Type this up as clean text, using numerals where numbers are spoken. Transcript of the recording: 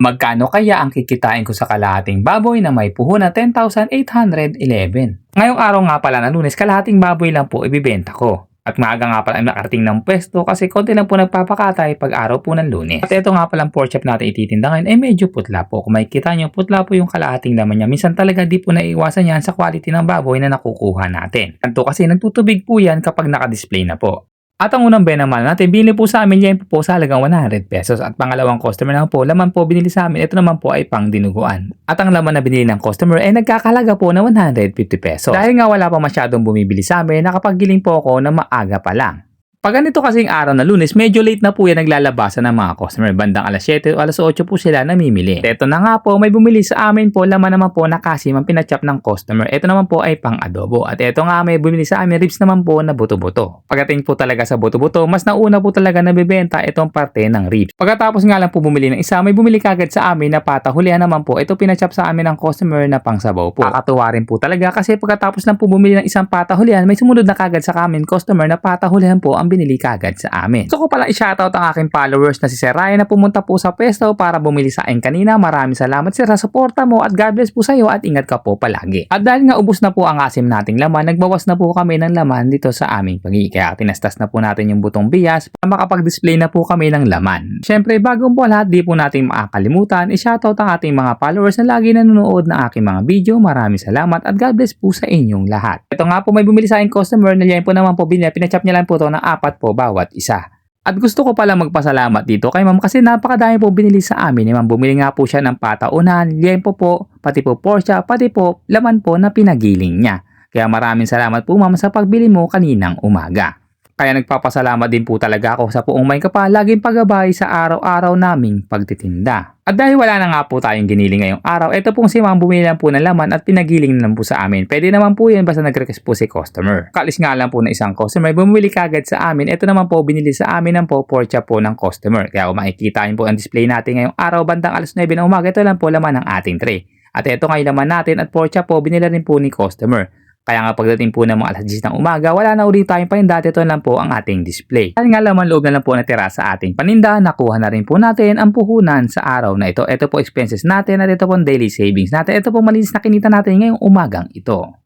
Magkano kaya ang kikitain ko sa kalahating baboy na may puhunan na 10,811? Ngayong araw nga pala na Lunes, kalahating baboy lang po ibibenta ko. At maaga nga pala ang nakarating ng pwesto kasi konti lang po nagpapakatay pag araw po ng Lunes. At ito nga palang pork chop natin ititinda ngayon medyo putla po. Kung makikita nyo, putla po yung kalahating laman niya. Minsan talaga di po naiiwasan yan sa quality ng baboy na nakukuha natin. Tanto kasi nagtutubig po yan kapag nakadisplay na po. At ang unang benaman natin, binili po sa amin yan po sa halagang 100 pesos. At pangalawang customer naman po, laman po binili sa amin. Ito naman po ay pang dinuguan. At ang laman na binili ng customer ay nagkakalaga po na 150 pesos. Dahil nga wala pa masyadong bumibili sa amin, nakapaggiling po ako na maaga pa lang. Pag ganito kasing araw na Lunes, medyo late na po yan naglalabasan ng mga customer. Bandang alas 7 o alas 8 po sila namimili. Ito na nga po, may bumili sa amin po, laman naman po na kasim ang pinachop ng customer. Ito naman po ay pang adobo. At ito nga may bumili sa amin, ribs naman po na buto-buto. Pagdating po talaga sa buto-buto, mas nauna po talaga nabibenta itong parte ng ribs. Pagkatapos nga lang po bumili ng isa, may bumili kagad sa amin na pata. Hulihan naman po, ito pinachop sa amin ng customer na pang sabaw po. Kakatuwa rin po talaga kasi pagkatapos lang po bumili ng isang pata hulihan, may sumunod na kagad sa amin customer na pata hulihan po ang binili kagad sa amin. Gusto ko pala i-shoutout ang aking followers na si Sir Ryan na pumunta po sa pwesto para bumili sa akin kanina. Maraming salamat sir sa suporta mo at God bless po sa iyo at ingat ka po palagi. At dahil nga ubos na po ang asim nating laman, nagbawas na po kami ng laman dito sa aming pagi. Kaya tinastas na po natin yung butong bias para makapag-display na po kami ng laman. Syempre bago po lahat, di po natin makakalimutan i-shoutout ang ating mga followers na lagi nanonood ng aking mga video. Maraming salamat at God bless po sa inyong lahat. Ito nga po may bumili sa akin customer na yan po naman po binili. Pinachop niya lang po ito ng 4 po bawat isa. At gusto ko pala magpasalamat dito kay ma'am kasi napakadami po binili sa amin. Ma'am, bumili nga po siya ng pataunan, liempo po, pati po pork chop, pati po laman po na pinagiling niya. Kaya maraming salamat po ma'am sa pagbili mo kaninang umaga. Kaya nagpapasalamat din po talaga ako sa buong may kapal laging paggabay sa araw-araw naming pagtitinda. At dahil wala na nga po tayong giniling ngayong araw, ito pong si ma'am bumili lang po ng laman at pinagiling na lang po sa amin. Pwede naman po yan basta nag-request po si customer. Kalis nga lang po na isang customer, bumili kagad sa amin. Ito naman po binili sa amin ng po pork chop po ng customer. Kaya kung makikita yun po ang display natin ngayong araw bandang alas 9 ng umaga, ito lang po laman ng ating tray. At ito nga yung laman natin at pork chop po binili rin po ni customer. Kaya nga pagdating po ng mga alas 10 ng umaga, wala na ulit tayong paninda. Ito lang po ang ating display. Dahil nga laman loob na lang po natira sa ating paninda, nakuha na rin po natin ang puhunan sa araw na ito. Ito po expenses natin at ito po daily savings natin. Ito po malinis na kinita natin ngayong umagang ito.